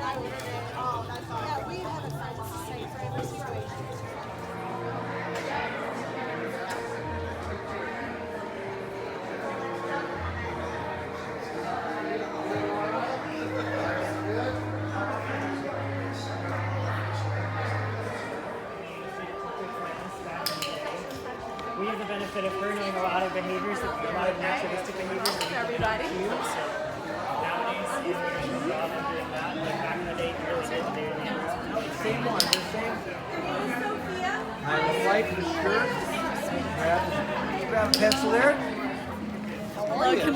We have the benefit of her knowing a lot of behaviors, a lot of naturalistic behaviors that we can do. So nowadays, you know, we're doing that. Like back in the day, you really did the Same one, the same. I like the shirt. Grab a pencil there. How are you?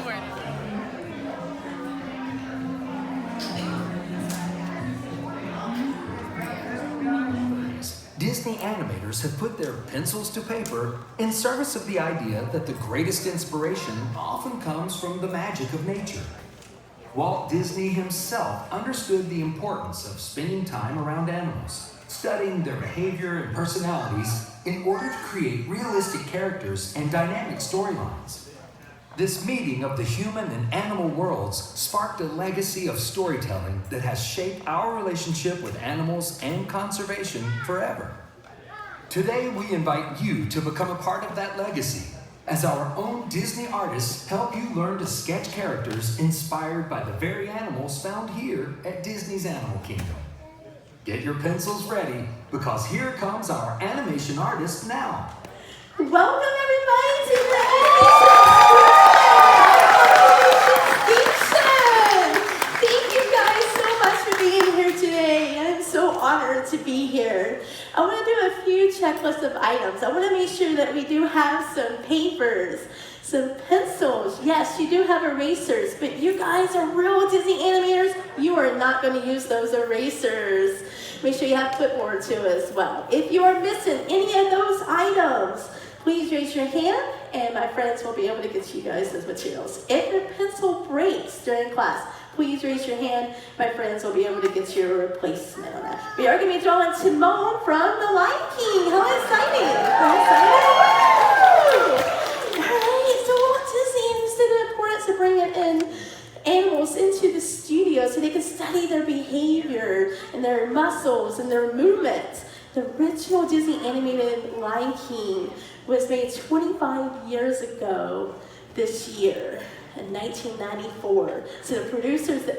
Disney animators have put their pencils to paper in service of the idea that the greatest inspiration often comes from the magic of nature. Walt Disney himself understood the importance of spending time around animals, studying their behavior and personalities in order to create realistic characters and dynamic storylines. This meeting of the human and animal worlds sparked a legacy of storytelling that has shaped our relationship with animals and conservation forever. Today, we invite you to become a part of that legacy as our own Disney artists help you learn to sketch characters inspired by the very animals found here at Disney's Animal Kingdom. Get your pencils ready, because here comes our animation artist now. Welcome everybody to the animation station! Thank you guys so much for being here today. I'm so honored to be here. I want to do a few checklists of items. I want to make sure that we do have some papers, some pencils. Yes, you do have erasers, but you guys are real Disney animators. You are not going to use those erasers. Make sure you have clipboard too as well. If you are missing any of those items, please raise your hand and my friends will be able to get you guys those materials. If your pencil breaks during class, please raise your hand. My friends will be able to get you a replacement on that. We are going to be throwing Timon from The Lion King. How exciting! How exciting! All right, so Walt Disney understood the importance of bringing in animals into the studio so they can study their behavior and their muscles and their movements. The original Disney animated Lion King was made 25 years ago this year. In 1994. So the producers of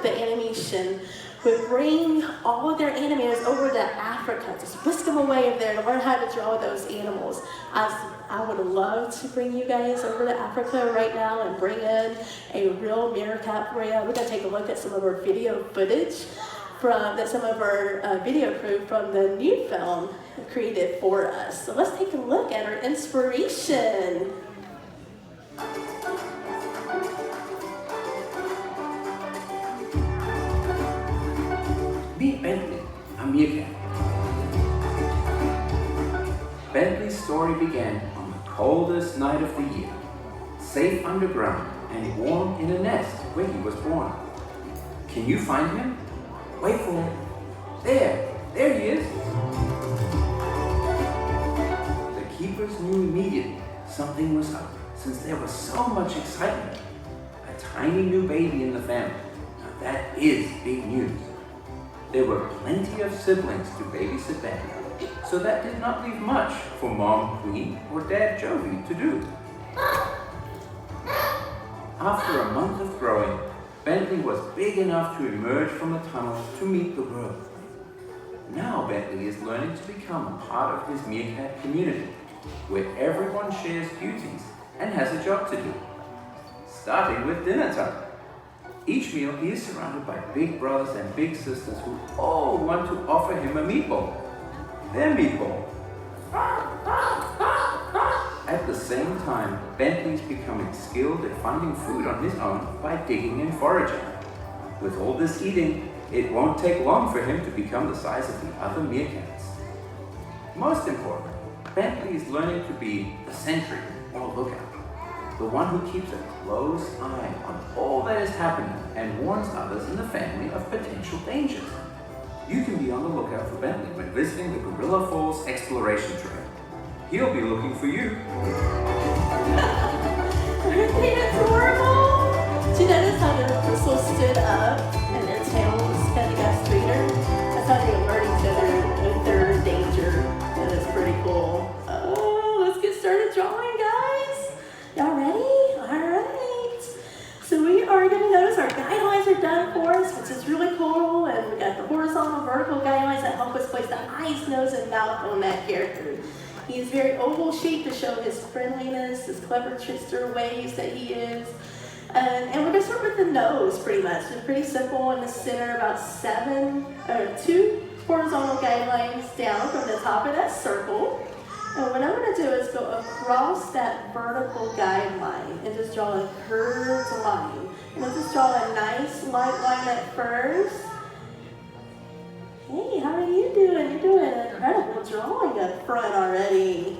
the animation would bring all of their animators over to Africa, just whisk them away over there to learn how to draw those animals. I would love to bring you guys over to Africa right now and bring in a real meerkat for you. We're going to take a look at some of our video footage that some of our video crew from the new film created for us. So let's take a look at our inspiration. Meet Bentley, a meerkat. Bentley's story began on the coldest night of the year, safe underground and warm in a nest where he was born. Can you find him? Wait for it. There he is. The keepers knew immediately something was up, since there was so much excitement. A tiny new baby in the family. Now that is big news. There were plenty of siblings to babysit Bentley, so that did not leave much for Mom Queen or Dad Jovi to do. After a month of growing, Bentley was big enough to emerge from the tunnel to meet the world. Now Bentley is learning to become a part of his meerkat community, where everyone shares duties and has a job to do, starting with dinner time. Each meal he is surrounded by big brothers and big sisters who all want to offer him a meatball. Their meatball. At the same time, Bentley's becoming skilled at finding food on his own by digging and foraging. With all this eating, it won't take long for him to become the size of the other meerkats. Most important, Bentley is learning to be the sentry or lookout. The one who keeps a close eye on all that is happening and warns others in the family of potential dangers. You can be on the lookout for Bentley when visiting the Gorilla Falls Exploration Trail. He'll be looking for you. Aren't they adorable? Do you notice how their bristles stood up and their tail was kind This is really cool, and we got the horizontal, vertical guidelines that help us place the eyes, nose, and mouth on that character. He is very oval shaped to show his friendliness, his clever trickster ways that he is. And we're going to start with the nose, pretty much. It's pretty simple in the center, about 2 horizontal guidelines down from the top of that circle. And what I'm going to do is go across that vertical guideline and just draw a curved line. And I'll just draw a nice light line at first. Hey, how are you doing? You're doing an incredible drawing up front already.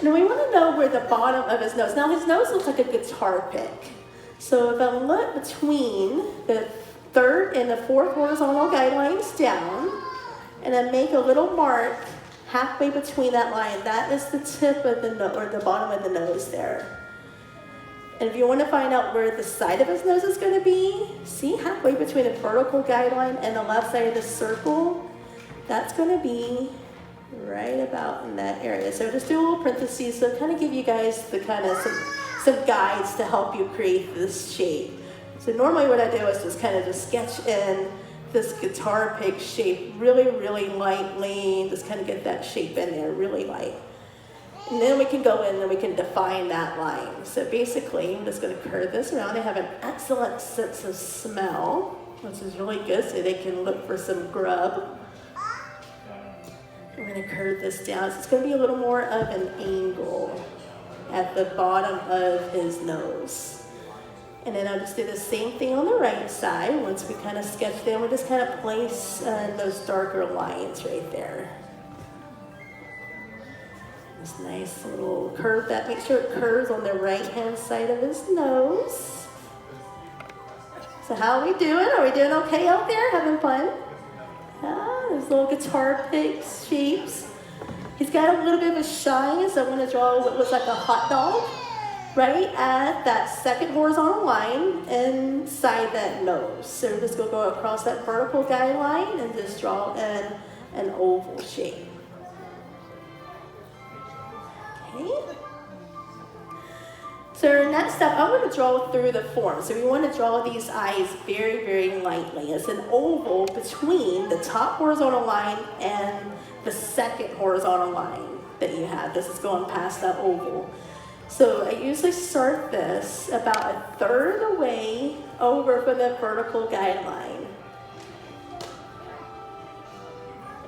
And we want to know where the bottom of his nose. Now his nose looks like a guitar pick. So if I look between the 3rd and the 4th horizontal guidelines down, and I make a little mark halfway between that line, that is the tip of the nose, or the bottom of the nose there. And if you want to find out where the side of his nose is going to be, see halfway between the vertical guideline and the left side of the circle, that's going to be right about in that area. So just do a little parentheses to kind of give you guys the kind of some guides to help you create this shape. So normally what I do is just kind of just sketch in this guitar pick shape really, really lightly, just kind of get that shape in there really light. And then we can go in and we can define that line. So basically, I'm just going to curve this around. They have an excellent sense of smell, which is really good, so they can look for some grub. We're going to curve this down. So it's going to be a little more of an angle at the bottom of his nose. And then I'll just do the same thing on the right side. Once we kind of sketch them, we'll just kind of place those darker lines right there. This nice little curve, that make sure it curves on the right-hand side of his nose. So how are we doing? Are we doing okay out there? Having fun? Yeah, those little guitar pick shapes. He's got a little bit of a shine, so I'm going to draw what looks like a hot dog right at that 2nd horizontal line inside that nose. So we're just going to go across that vertical guideline and just draw in an oval shape. Okay. So next up, I'm going to draw through the form. So we want to draw these eyes very, very lightly. It's an oval between the top horizontal line and the 2nd horizontal line that you have. This is going past that oval. So I usually start this about 1/3 away over from the vertical guideline.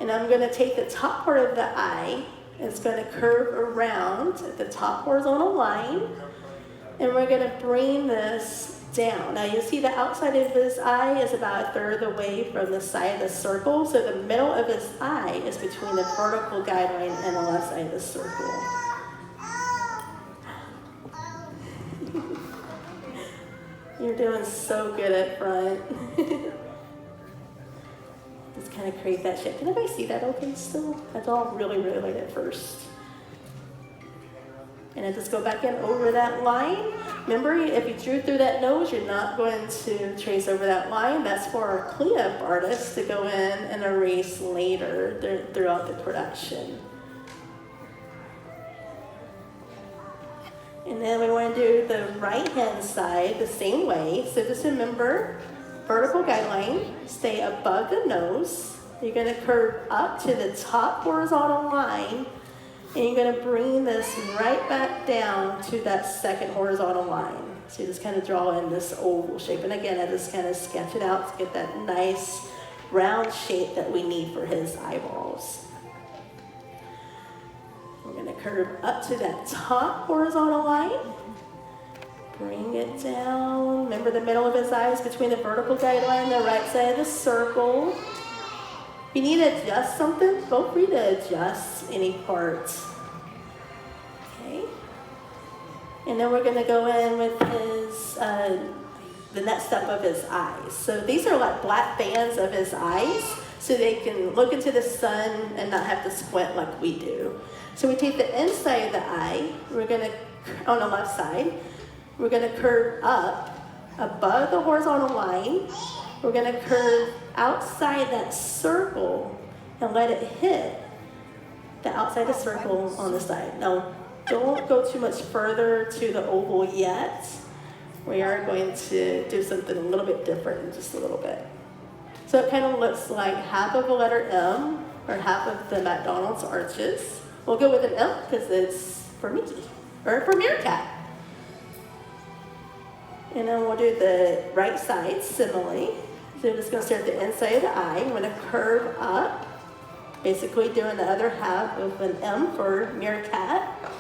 And I'm going to take the top part of the eye, and it's going to curve around at the top horizontal line. And we're going to bring this down. Now you see the outside of his eye is about 1/3 away from the side of the circle. So the middle of his eye is between the vertical guideline and the left side of the circle. You're doing so good at front. Just kind of create that shape. Can everybody see that okay still? I draw really, really light at first. And I just go back in over that line. Remember, if you drew through that nose, you're not going to trace over that line. That's for our cleanup artists to go in and erase later throughout the production. And then we want to do the right-hand side the same way. So just remember, vertical guideline, stay above the nose. You're going to curve up to the top horizontal line, and you're going to bring this right back down to that 2nd horizontal line. So you just kind of draw in this oval shape. And again, I just kind of sketch it out to get that nice round shape that we need for his eyeballs. We're going to curve up to that top horizontal line. Bring it down. Remember the middle of his eyes between the vertical guideline and the right side of the circle. If you need to adjust something, feel free to adjust any part. Okay. And then we're going to go in with his, the next step of his eyes. So these are like black bands of his eyes, so they can look into the sun and not have to squint like we do. So we take the inside of the eye, we're going to, on the left side, we're going to curve up above the horizontal line. We're going to curve outside that circle and let it hit the outside of the circle on the side. Now, don't go too much further to the oval yet. we are going to do something a little bit different in just a little bit. So it kind of looks like half of a letter M, or half of the McDonald's arches. We'll go with an M because it's for Mickey, or for Meerkat. And then we'll do the right side similarly. So I'm just going to start the inside of the eye. I'm going to curve up, basically doing the other half of an M for Meerkat.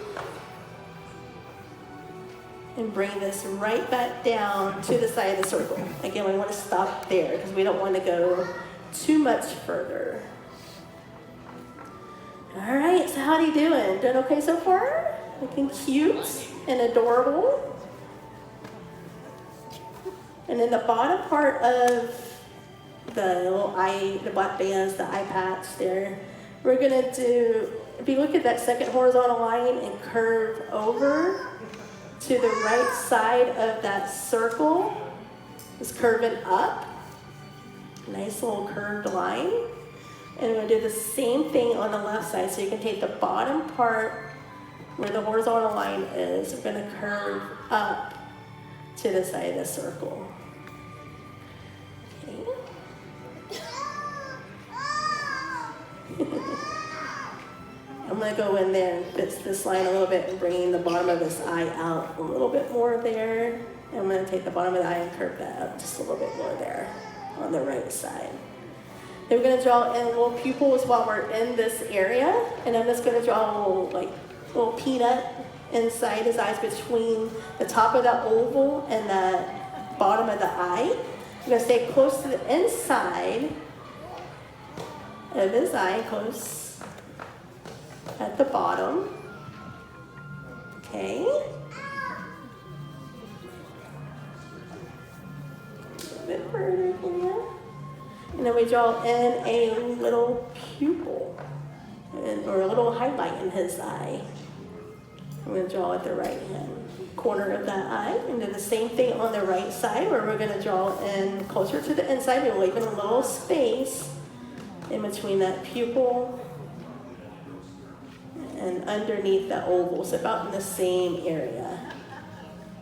And bring this right back down to the side of the circle. Again, we want to stop there because we don't want to go too much further. All right, so how are you doing? Doing okay so far? Looking cute and adorable. And then the bottom part of the little eye, the black bands, the eye patch there, we're gonna do, if you look at that second horizontal line and curve over to the right side of that circle, just curving up, nice little curved line. And we're gonna do the same thing on the left side. So you can take the bottom part where the horizontal line is, we're gonna curve up to the side of the circle. Okay. I'm gonna go in there and fix this line a little bit and bringing the bottom of this eye out a little bit more there. And I'm gonna take the bottom of the eye and curve that up just a little bit more there on the right side. Then we're gonna draw in little pupils while we're in this area. And I'm just gonna draw a little peanut inside his eyes between the top of the oval and the bottom of the eye. I'm gonna stay close to the inside of his eye, close at the bottom. Okay. A bit further here. And then we draw in a little pupil, or a little highlight in his eye. I'm going to draw at the right hand corner of that eye. And do the same thing on the right side, where we're going to draw in closer to the inside. We're leaving a little space in between that pupil and underneath the oval, so about in the same area.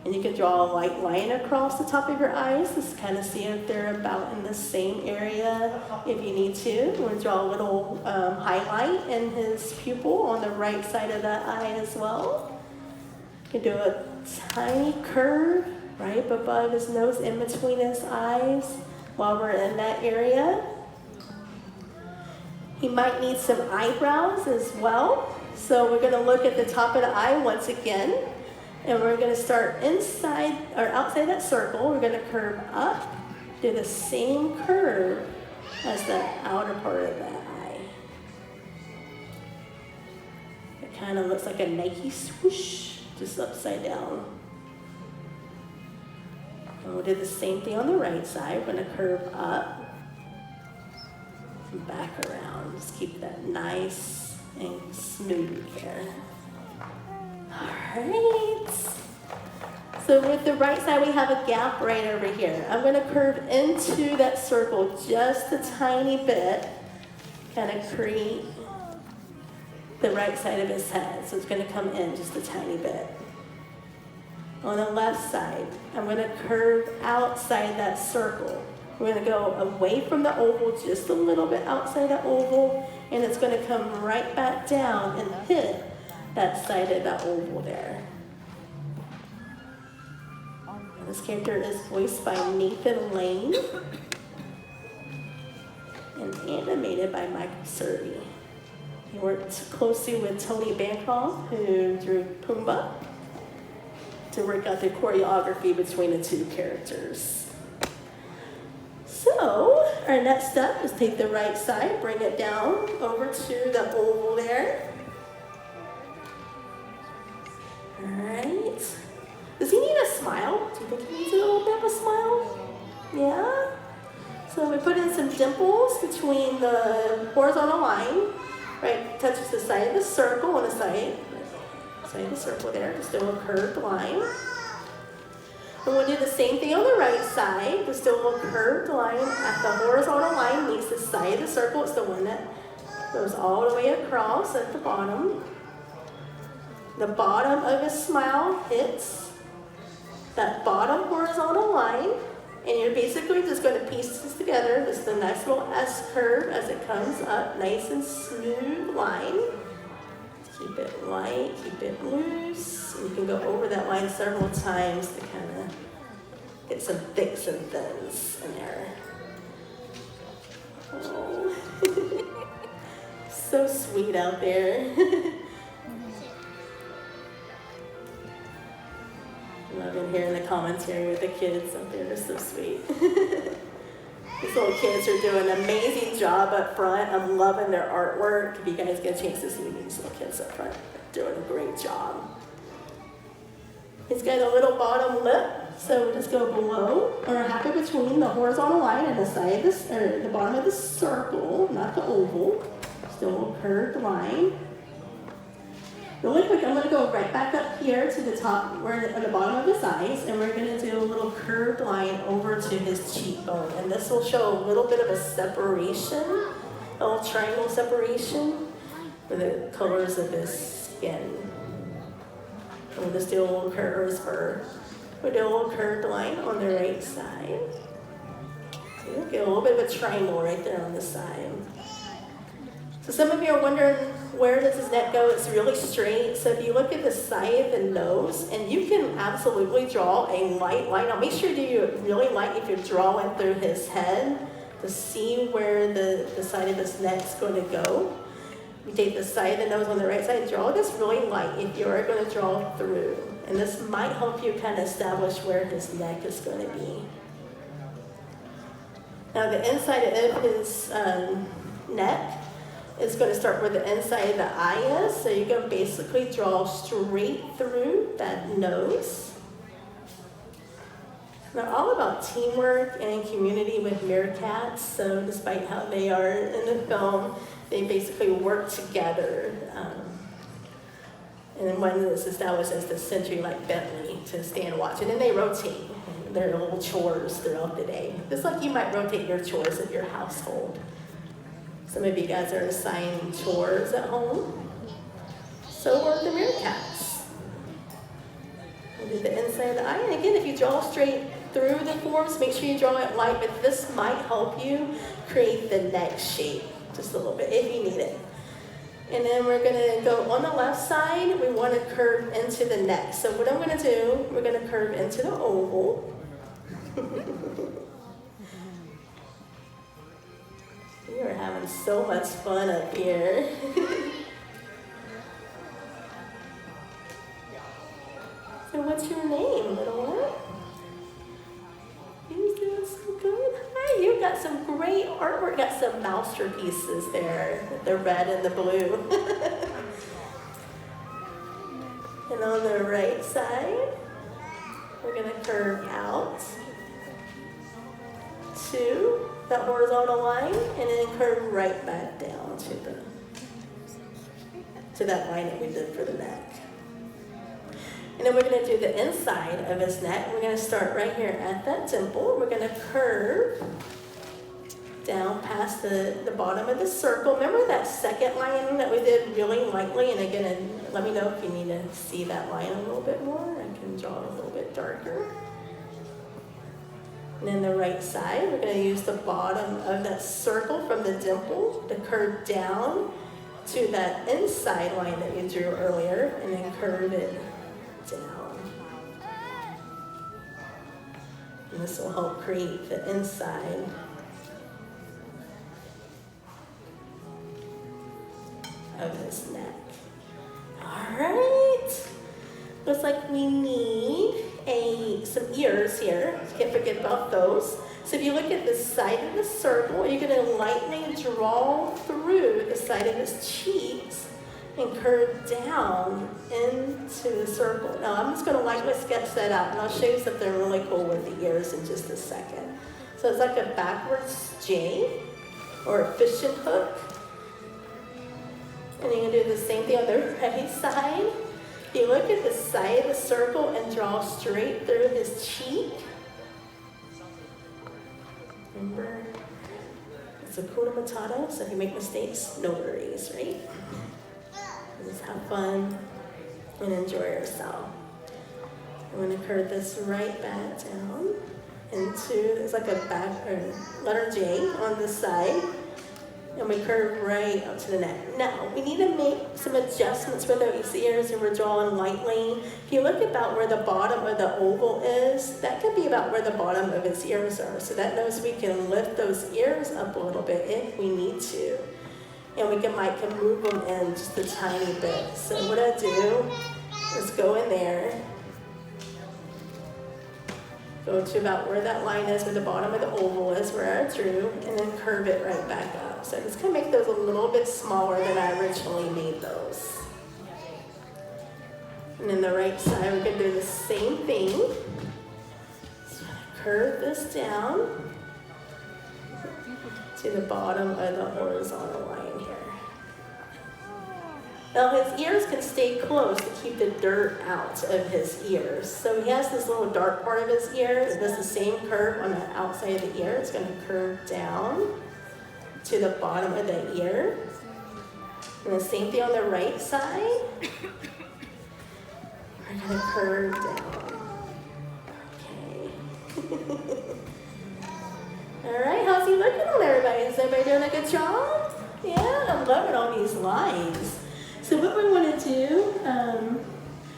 And you can draw a light line across the top of your eyes, just kind of see if they're about in the same area if you need to. We're going to draw a little highlight in his pupil on the right side of that eye as well. You can do a tiny curve right above his nose, in between his eyes, while we're in that area. He might need some eyebrows as well. So we're going to look at the top of the eye once again. And we're going to start inside or outside that circle. We're going to curve up, do the same curve as the outer part of that eye. It kind of looks like a Nike swoosh, just upside down. And we'll do the same thing on the right side. We're going to curve up and back around. Just keep that nice and smooth there. All right. So with the right side, we have a gap right over here. I'm going to curve into that circle just a tiny bit, kind of create the right side of his head. So it's going to come in just a tiny bit. On the left side, I'm going to curve outside that circle. We're going to go away from the oval, just a little bit outside the oval, and it's going to come right back down and hit that side of that oval there. And this character is voiced by Nathan Lane and animated by Michael Surrey. He worked closely with Tony Bancroft, who drew Pumbaa, to work out the choreography between the two characters. So, our next step is take the right side, bring it down over to the oval there. All right. Does he need a smile? Do you think he needs a little bit of a smile? Yeah? So we put in some dimples between the horizontal line, right? Touches the side of the circle on the side of the circle there, just do a curved line. And we'll do the same thing on the right side, just do a little curved line at the horizontal line, meets the side of the circle. It's the one that goes all the way across at the bottom. The bottom of his smile hits that bottom horizontal line, and you're basically just going to piece this together. Just a nice little S curve as it comes up, nice and smooth line. Keep it light, keep it loose. And you can go over that line several times to kind of get some thicks and thins in there. Oh, so sweet out there. Loving hearing the commentary with the kids out there. They're so sweet. These little kids are doing an amazing job up front. I'm loving their artwork. If you guys get a chance to see these little kids up front, they're doing a great job. It's got a little bottom lip, so we'll just go below or halfway between the horizontal line and the side of this, or the bottom of the circle, not the oval. Still a curved line. Really quick, I'm going to go right back up here to the top, we're at the bottom of his eyes, and we're going to do a little curved line over to his cheekbone. And this will show a little bit of a separation, a little triangle separation for the colors of his skin. We'll just do a little curve, we'll do a little curved line on the right side. So get a little bit of a triangle right there on the side. So some of you are wondering, where does his neck go? It's really straight. So if you look at the side of the nose, and you can absolutely draw a light line. Now make sure you do it really light if you're drawing through his head to see where the side of his neck's going to go. You take the side of the nose on the right side, draw this really light if you are going to draw through. And this might help you kind of establish where his neck is going to be. Now the inside of his neck, it's going to start where the inside of the eye is, so you can basically draw straight through that nose. They're all about teamwork and community with meerkats, so despite how they are in the film, they basically work together. And then one is established as the sentry like Bentley to stand and watch, and then they rotate their little chores throughout the day. Just like you might rotate your chores at your household. Some of you guys are assigned chores at home. So are the meerkats. We'll do the inside of the eye. And again, if you draw straight through the forms, make sure you draw it light, but this might help you create the neck shape just a little bit if you need it. And then we're going to go on the left side, we want to curve into the neck. So what I'm going to do, we're going to curve into the oval. We are having so much fun up here. So what's your name, little one? You're doing so good. Hi, you got some great artwork. Got some masterpieces there, the red and the blue. And on the right side, we're going to curve out to that horizontal line, and then curve right back down to that line that we did for the neck. And then we're going to do the inside of his neck. We're going to start right here at that dimple. We're going to curve down past the bottom of the circle. Remember that second line that we did really lightly? And again, let me know if you need to see that line a little bit more. I can draw it a little bit darker. And then the right side, we're going to use the bottom of that circle from the dimple to curve down to that inside line that you drew earlier, and then curve it down. And this will help create the inside of his neck. All right. Looks like we need some ears here. Can't forget about those. So if you look at the side of the circle, you're going to lightly draw through the side of his cheeks and curve down into the circle. Now I'm just going to lightly sketch that out, and I'll show you something really cool with the ears in just a second. So it's like a backwards J or a fishing hook. And you're going to do the same thing on the right side. You look at the side of the circle and draw straight through his cheek. Remember, it's Hakuna Matata, so if you make mistakes, no worries, right? Just have fun and enjoy yourself. I'm going to curve this right back down into, it's like a back, or letter J on this side. And we curve right up to the neck. Now, we need to make some adjustments with those ears, and we're drawing lightly. If you look about where the bottom of the oval is, that could be about where the bottom of his ears are. So that knows we can lift those ears up a little bit if we need to. And we might move them in just a tiny bit. So what I do is go in there, go to about where that line is, where the bottom of the oval is, where I drew, and then curve it right back up. So I'm just gonna make those a little bit smaller than I originally made those. And then the right side, we're gonna do the same thing. So I'm gonna curve this down to the bottom of the horizontal line here. Now his ears can stay closed to keep the dirt out of his ears. So he has this little dark part of his ear. It does the same curve on the outside of the ear. It's going to curve down to the bottom of the ear. And the same thing on the right side. We're going to curve down. Okay. All right, how's he looking on everybody? Is everybody doing a good job? Yeah, I'm loving all these lines. So what we want to do,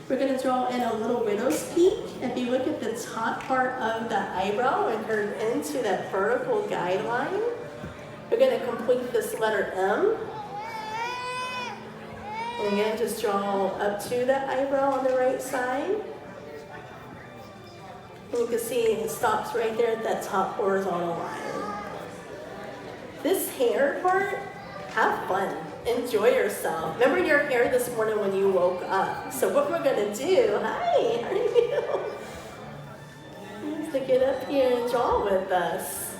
we're going to draw in a little widow's peak. If you look at the top part of the eyebrow and curve into that vertical guideline, we're going to complete this letter M. And again, just draw up to the eyebrow on the right side. And you can see it stops right there at that top horizontal line. This hair part, have fun. Enjoy yourself. Remember your hair this morning when you woke up. So what we're going to do, hi, how are you? Just to get up here and draw with us.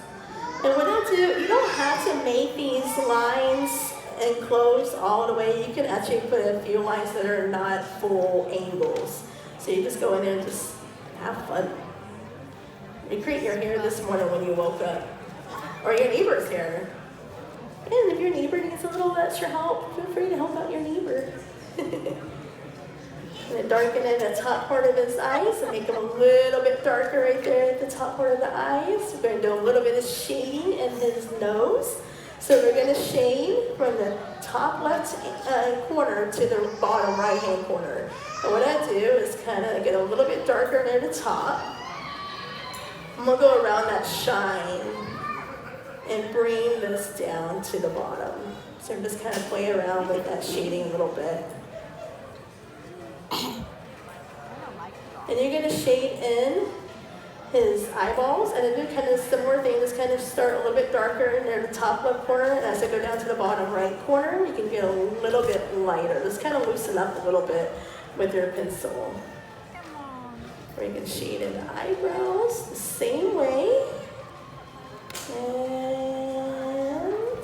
And what I do, you don't have to make these lines enclosed all the way. You can actually put a few lines that are not full angles. So you just go in there and just have fun. Recreate your hair this morning when you woke up. Or your neighbor's hair. And if your neighbor needs a little extra help, feel free to help out your neighbor. And then darken in the top part of his eyes and make them a little bit darker right there at the top part of the eyes. We're going to do a little bit of shading in his nose. So we're going to shade from the top left corner to the bottom right hand corner. And what I do is kind of get a little bit darker near the top. I'm going to go around that shine and bring this down to the bottom. So I'm just kind of play around with that shading a little bit. And you're going to shade in his eyeballs, and then do kind of similar thing. Just kind of start a little bit darker near the top left corner, and as I go down to the bottom right corner, you can get a little bit lighter. Just kind of loosen up a little bit with your pencil. Or you can shade in the eyebrows the same way. And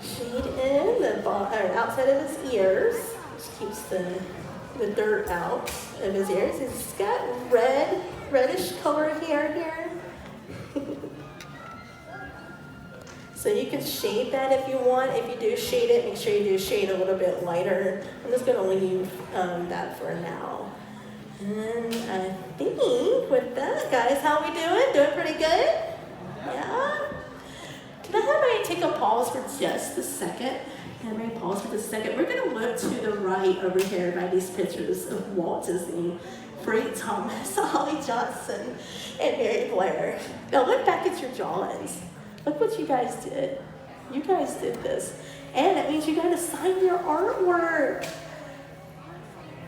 shade in the outside of his ears, which keeps the dirt out of his ears. He's got reddish color hair here. So you can shade that if you want. If you do shade it, make sure you do shade a little bit lighter. I'm just going to leave that for now. And I think with that, guys, how we doing? Doing pretty good? Yeah? Can I have everybody take a pause for just a second? Everybody pause for just a second. We're going to look to the right over here by these pictures of Walt Disney, Frank Thomas, Holly Johnson, and Mary Blair. Now look back at your drawings. Look what you guys did. You guys did this. And that means you got to sign your artwork.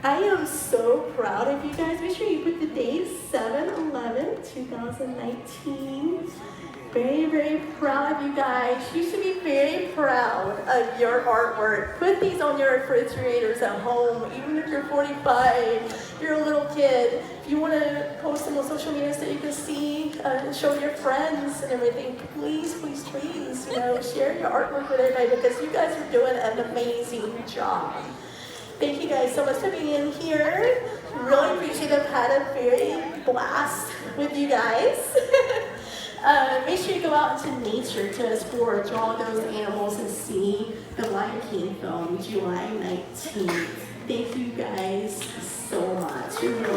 I am so proud of you guys. Make sure you put the date 7/11/2019. Very, very proud of you guys. You should be very proud of your artwork. Put these on your refrigerators at home, even if you're 45, you're a little kid. If you want to post them on social media so you can see and show your friends and everything, please, please, please, share your artwork with everybody because you guys are doing an amazing job. Thank you guys so much for being here. Really appreciate it. I've had a very blast with you guys. Make sure you go out into nature to explore, draw those animals, and see the Lion King film July 19th. Thank you guys so much. Give me a